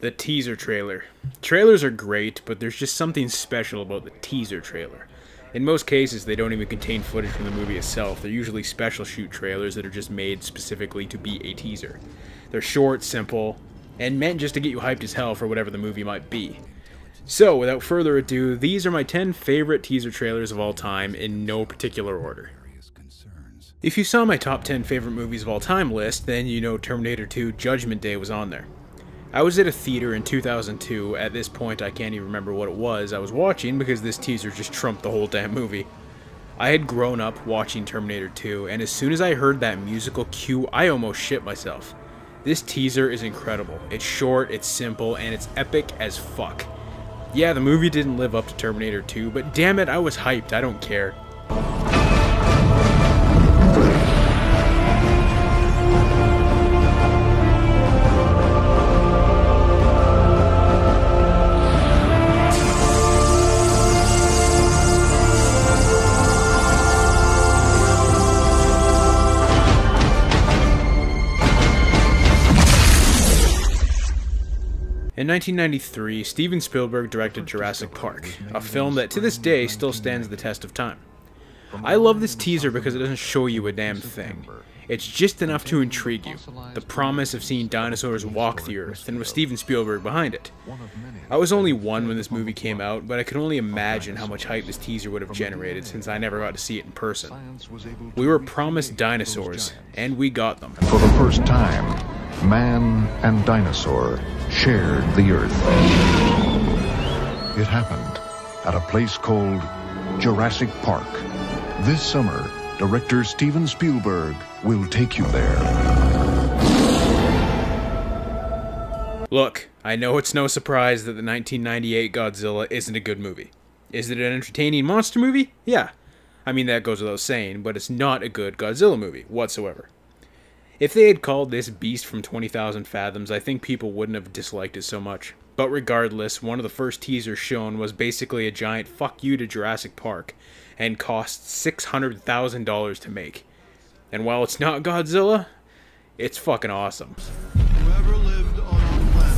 The teaser trailer. Trailers are great, but there's just something special about the teaser trailer. In most cases, they don't even contain footage from the movie itself. They're usually special shoot trailers that are just made specifically to be a teaser. They're short, simple, and meant just to get you hyped as hell for whatever the movie might be. So, without further ado, these are my 10 favorite teaser trailers of all time in no particular order. If you saw my top 10 favorite movies of all time list, then you know Terminator 2 Judgment Day was on there. I was at a theater in 2002, at this point I can't even remember what it was I was watching because this teaser just trumped the whole damn movie. I had grown up watching Terminator 2, and as soon as I heard that musical cue, I almost shit myself. This teaser is incredible. It's short, it's simple, and it's epic as fuck. Yeah, the movie didn't live up to Terminator 2, but damn it, I was hyped, I don't care. In 1993, Steven Spielberg directed Jurassic Park, a film that to this day still stands the test of time. I love this teaser because it doesn't show you a damn thing. It's just enough to intrigue you, the promise of seeing dinosaurs walk the earth, and with Steven Spielberg behind it. I was only 1 when this movie came out, but I can only imagine how much hype this teaser would have generated since I never got to see it in person. We were promised dinosaurs, and we got them. For the first time, man and dinosaur shared the earth. It happened at a place called Jurassic Park. This summer, director Steven Spielberg will take you there. Look, I know it's no surprise that the 1998 Godzilla isn't a good movie. Is it an entertaining monster movie? Yeah. I mean, that goes without saying, but it's not a good Godzilla movie whatsoever. If they had called this Beast from 20,000 Fathoms, I think people wouldn't have disliked it so much. But regardless, one of the first teasers shown was basically a giant fuck you to Jurassic Park, and cost $600,000 to make. And while it's not Godzilla, it's fucking awesome. Whoever lived on our planet.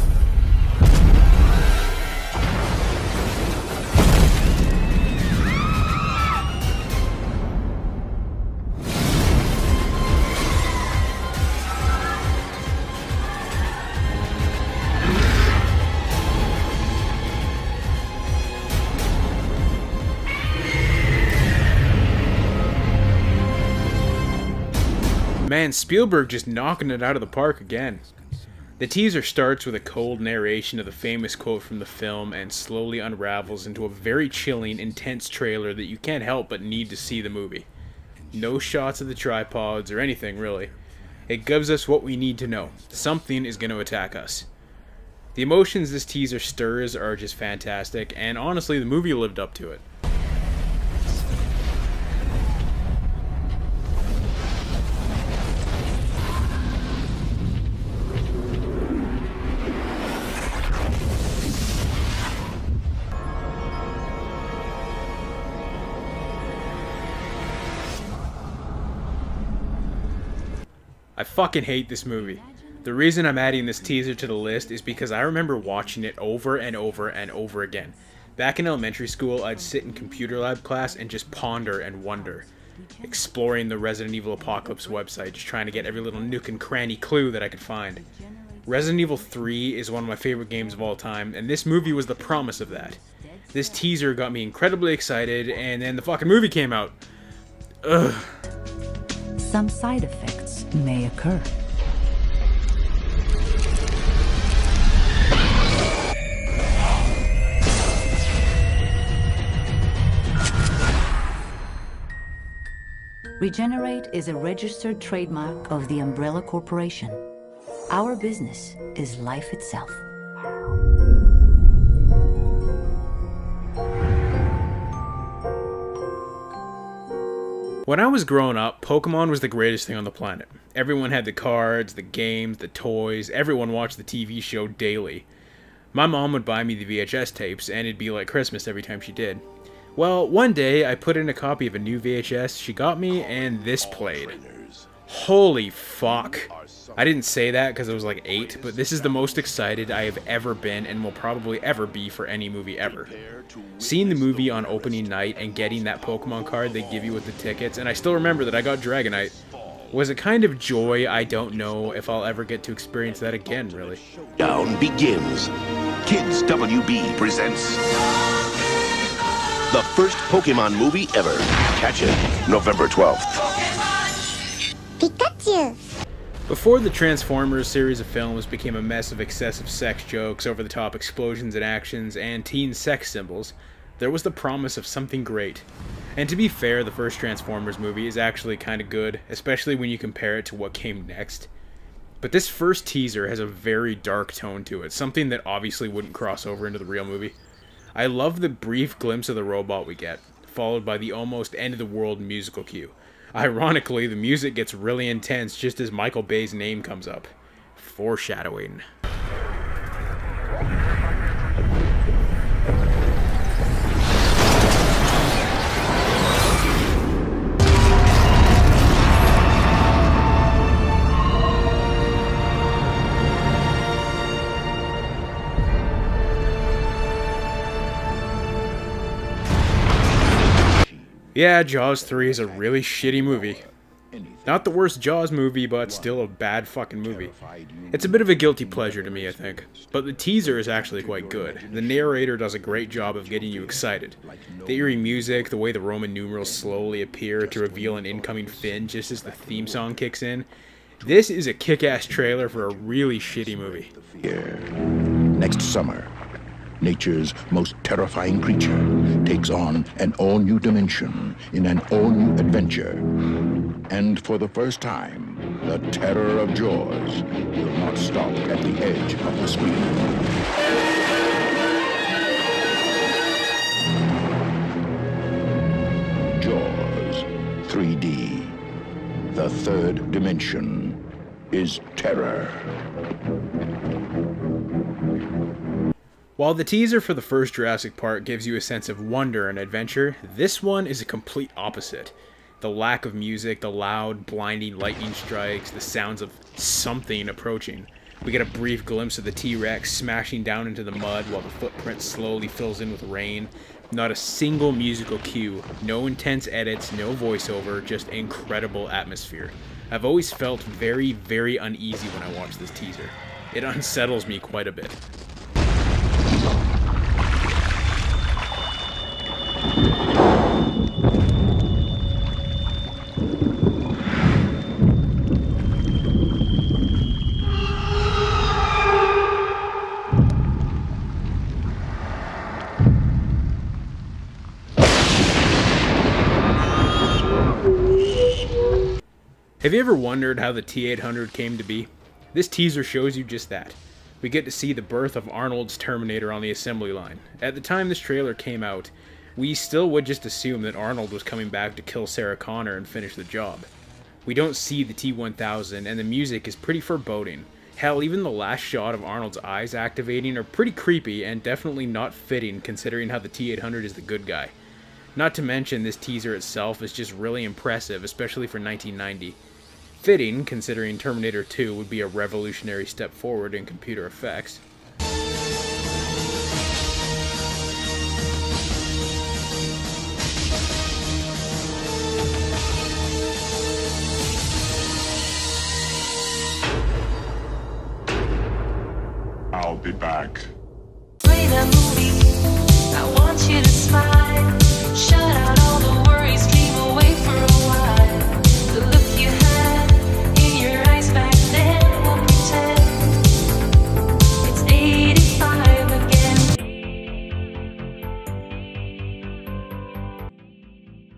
Man, Spielberg just knocking it out of the park again. The teaser starts with a cold narration of the famous quote from the film and slowly unravels into a very chilling, intense trailer that you can't help but need to see the movie. No shots of the tripods or anything, really. It gives us what we need to know. Something is going to attack us. The emotions this teaser stirs are just fantastic, and honestly, the movie lived up to it. I fucking hate this movie. The reason I'm adding this teaser to the list is because I remember watching it over and over and over again. Back in elementary school, I'd sit in computer lab class and just ponder and wonder, exploring the Resident Evil Apocalypse website, just trying to get every little nook and cranny clue that I could find. Resident Evil 3 is one of my favorite games of all time, and this movie was the promise of that. This teaser got me incredibly excited, and then the fucking movie came out. Ugh. Some side effects may occur. Regenerate is a registered trademark of the Umbrella Corporation. Our business is life itself. When I was growing up, Pokemon was the greatest thing on the planet. Everyone had the cards, the games, the toys, everyone watched the TV show daily. My mom would buy me the VHS tapes, and it'd be like Christmas every time she did. Well, one day, I put in a copy of a new VHS she got me, and this played. Holy fuck. I didn't say that because I was like 8, but this is the most excited I have ever been and will probably ever be for any movie ever. Seeing the movie on opening night and getting that Pokemon card they give you with the tickets, and I still remember that I got Dragonite, was a kind of joy I don't know if I'll ever get to experience that again, really. Down begins. Kids WB presents the first Pokemon movie ever. Catch it November 12th. Pikachu! Before the Transformers series of films became a mess of excessive sex jokes, over-the-top explosions and actions, and teen sex symbols, there was the promise of something great. And to be fair, the first Transformers movie is actually kind of good, especially when you compare it to what came next. But this first teaser has a very dark tone to it, something that obviously wouldn't cross over into the real movie. I love the brief glimpse of the robot we get, followed by the almost end-of-the-world musical cue. Ironically, the music gets really intense just as Michael Bay's name comes up. Foreshadowing. Yeah, Jaws 3 is a really shitty movie. Not the worst Jaws movie, but still a bad fucking movie. It's a bit of a guilty pleasure to me, I think. But the teaser is actually quite good. The narrator does a great job of getting you excited. The eerie music, the way the Roman numerals slowly appear to reveal an incoming Finn just as the theme song kicks in. This is a kick-ass trailer for a really shitty movie. Here, next summer, nature's most terrifying creature takes on an all-new dimension in an all-new adventure. And for the first time, the terror of Jaws will not stop at the edge of the screen. Jaws 3D. The third dimension is terror. While the teaser for the first Jurassic Park gives you a sense of wonder and adventure, this one is a complete opposite. The lack of music, the loud, blinding lightning strikes, the sounds of something approaching. We get a brief glimpse of the T-Rex smashing down into the mud while the footprint slowly fills in with rain. Not a single musical cue, no intense edits, no voiceover, just incredible atmosphere. I've always felt very, very uneasy when I watch this teaser. It unsettles me quite a bit. Have you ever wondered how the T-800 came to be? This teaser shows you just that. We get to see the birth of Arnold's Terminator on the assembly line. At the time this trailer came out, we still would just assume that Arnold was coming back to kill Sarah Connor and finish the job. We don't see the T-1000, and the music is pretty foreboding. Hell, even the last shot of Arnold's eyes activating are pretty creepy and definitely not fitting considering how the T-800 is the good guy. Not to mention this teaser itself is just really impressive, especially for 1990. Fitting, considering Terminator 2 would be a revolutionary step forward in computer effects. I'll be back. Play that movie. I want you to smile.